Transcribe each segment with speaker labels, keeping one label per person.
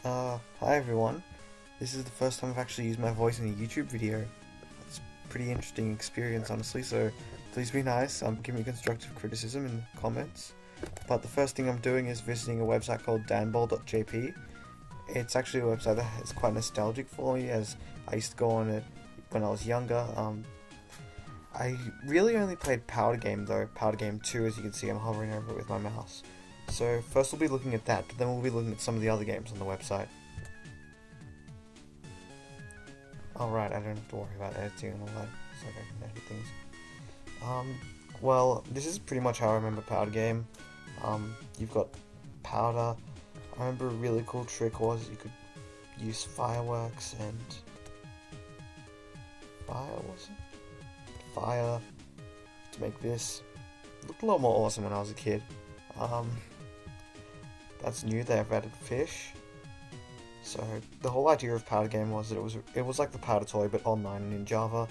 Speaker 1: Hi everyone. This is the first time I've actually used my voice in a YouTube video. It's a pretty interesting experience, honestly, so please be nice. Give me constructive criticism in the comments. But the first thing I'm doing is visiting a website called danball.jp. It's actually a website that is quite nostalgic for me, as I used to go on it when I was younger. I really only played Powder Game though, Powder Game 2, as you can see I'm hovering over it with my mouse. So first we'll be looking at that, but then we'll be looking at some of the other games on the website. Alright, I don't have to worry about editing and all that, so I can edit things. Well, this is pretty much how I remember Powder Game. You've got powder. I remember a really cool trick was you could use fireworks and fire to make this. It looked a lot more awesome when I was a kid. That's new. They've added fish. So the whole idea of Powder Game was that it was like the Powder Toy but online and in Java.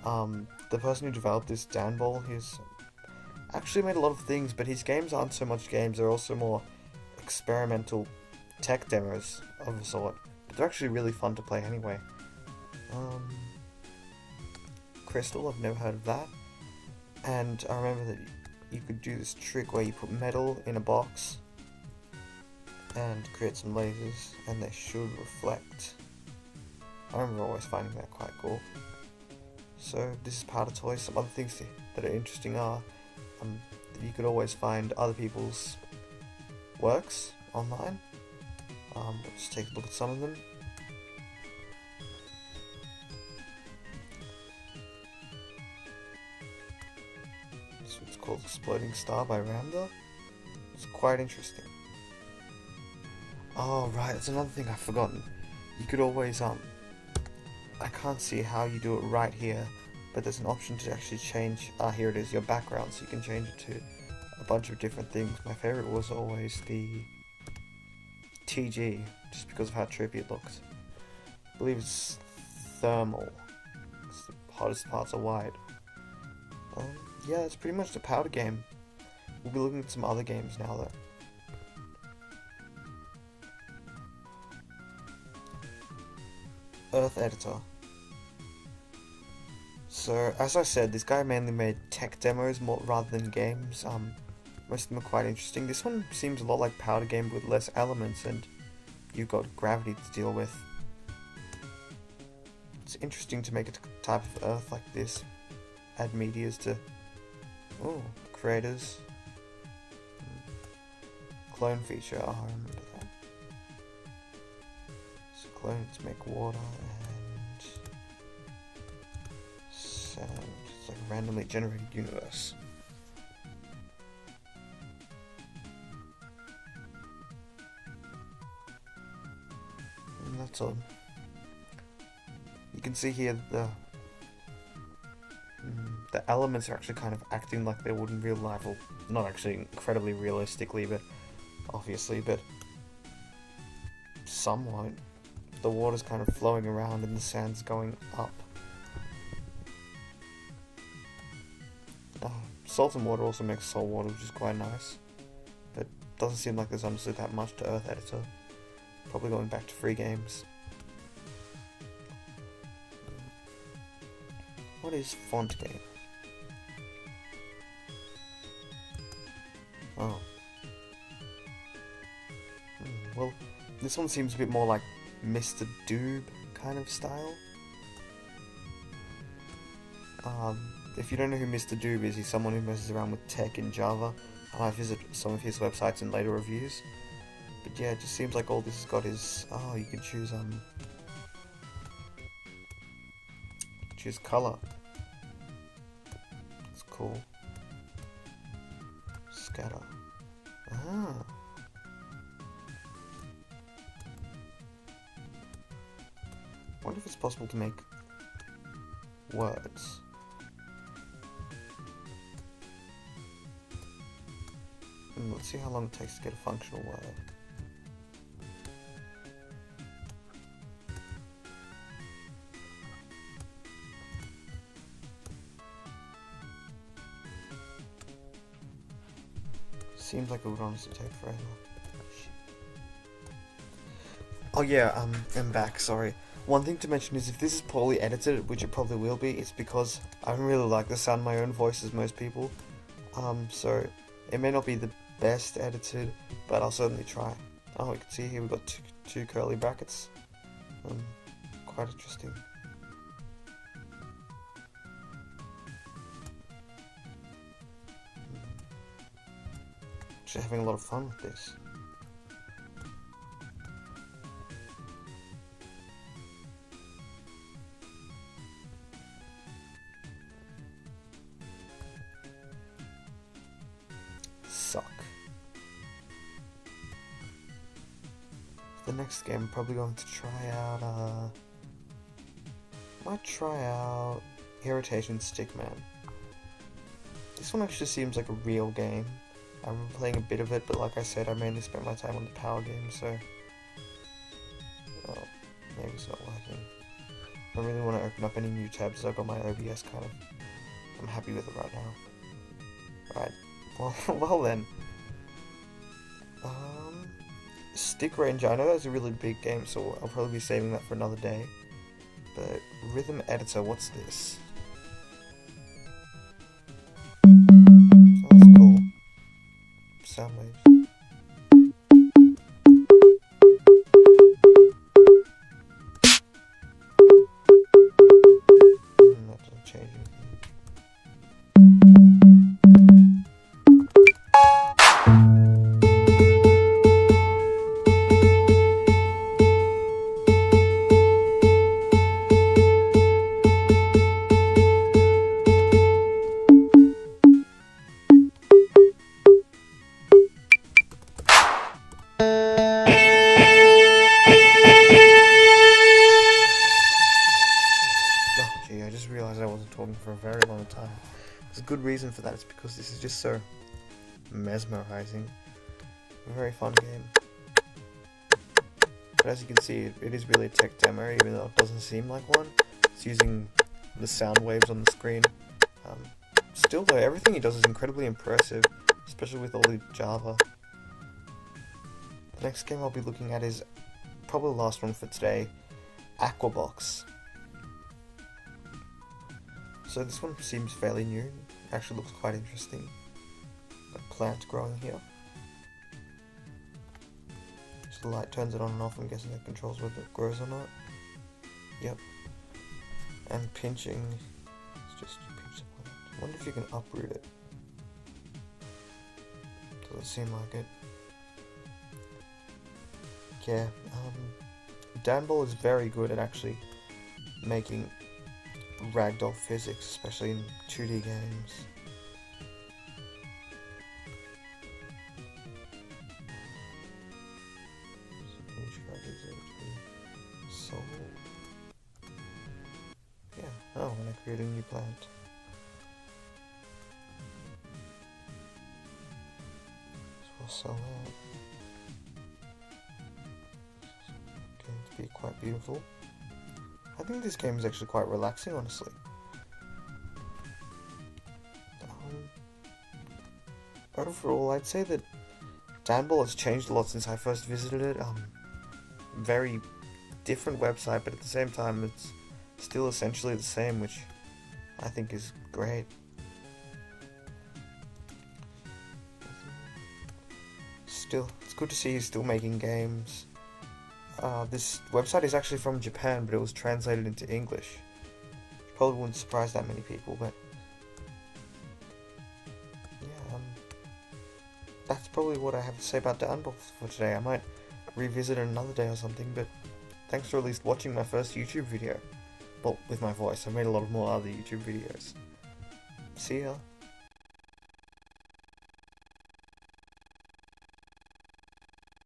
Speaker 1: The person who developed this, Danball, he's actually made a lot of things, but his games aren't so much games. They're also more experimental tech demos of a sort. But they're actually really fun to play anyway. Crystal, I've never heard of that. And I remember that you could do this trick where you put metal in a box and create some lasers, and they should reflect. I remember always finding that quite cool. So this is Powder Toys. Some other things that are interesting are that you could always find other people's works online. Let's take a look at some of them. This one's called Exploding Star by Ramda. It's quite interesting. Oh right, that's another thing I've forgotten. You could always I can't see how you do it right here, but there's an option to actually change, here it is, your background, so you can change it to a bunch of different things. My favourite was always the TG, just because of how trippy it looks. I believe it's thermal, because the hottest parts are white. Yeah, that's pretty much the Powder Game. We'll be looking at some other games now though. Earth Editor. So, as I said, this guy mainly made tech demos more rather than games. Most of them are quite interesting. This one seems a lot like Powder Game with less elements, and you've got gravity to deal with. It's interesting to make a type of Earth like this. Add meteors to... oh, creators. Clone feature, oh, I remember that. So clone to make water and sound. It's like a randomly generated universe. And that's all. You can see here that the elements are actually kind of acting like they would in real life. Well, not actually incredibly realistically, but obviously, but somewhat. The water's kind of flowing around and the sand's going up. Salt and water also makes salt water, which is quite nice. But doesn't seem like there's honestly that much to Earth Editor. Probably going back to free games. What is Font Game? Oh. Well, this one seems a bit more like Mr. Doob kind of style. If you don't know who Mr. Doob is, he's someone who messes around with tech in Java. I might visit some of his websites in later reviews. But yeah, it just seems like all this has got is... oh, you can choose colour. It's cool. Scatter. Ah. I wonder if it's possible to make words. Let's see how long it takes to get a functional word. Seems like it would honestly take forever. Oh yeah, I'm back, sorry. One thing to mention is if this is poorly edited, which it probably will be, it's because I don't really like the sound of my own voice as most people. So it may not be the best edited, but I'll certainly try. Oh, you can see here we've got two curly brackets. Quite interesting. Actually having a lot of fun with this. Suck. The next game I'm probably going to try out, might try out Irritation Stickman. This one actually seems like a real game. I remember playing a bit of it, but like I said, I mainly spent my time on the power game, so... Oh, maybe it's not working. I don't really want to open up any new tabs, so I've got my OBS kind of... I'm happy with it right now. Right, well then. Stick Ranger, I know that's a really big game, so I'll probably be saving that for another day. But Rhythm Editor, what's this? Oh, that's cool. Sound waves. That doesn't change anything. I just realised I wasn't talking for a very long time. There's a good reason for that, it's because this is just so mesmerising. A very fun game. But as you can see, it is really a tech demo, even though it doesn't seem like one. It's using the sound waves on the screen. Still though, everything he does is incredibly impressive, especially with all the Java. The next game I'll be looking at is probably the last one for today, Aquabox. So this one seems fairly new, actually looks quite interesting. Got a plant growing here. So the light turns it on and off, I'm guessing that controls whether it grows or not. Yep. And pinching, it's just you pinch the plant. I wonder if you can uproot it. Doesn't seem like it. Yeah, Danball is very good at actually making ragdoll physics, especially in 2D games. So, yeah, oh, when I create a new plant. So we'll sell that. It's going to be quite beautiful. I think this game is actually quite relaxing, honestly. Overall, I'd say that Danball has changed a lot since I first visited it. Very different website, but at the same time, it's still essentially the same, which I think is great. Still, it's good to see he's still making games. This website is actually from Japan, but it was translated into English. Probably wouldn't surprise that many people, but yeah, that's probably what I have to say about Danball for today. I might revisit it another day or something, but thanks for at least watching my first YouTube video. Well, with my voice. I made a lot of more other YouTube videos. See ya.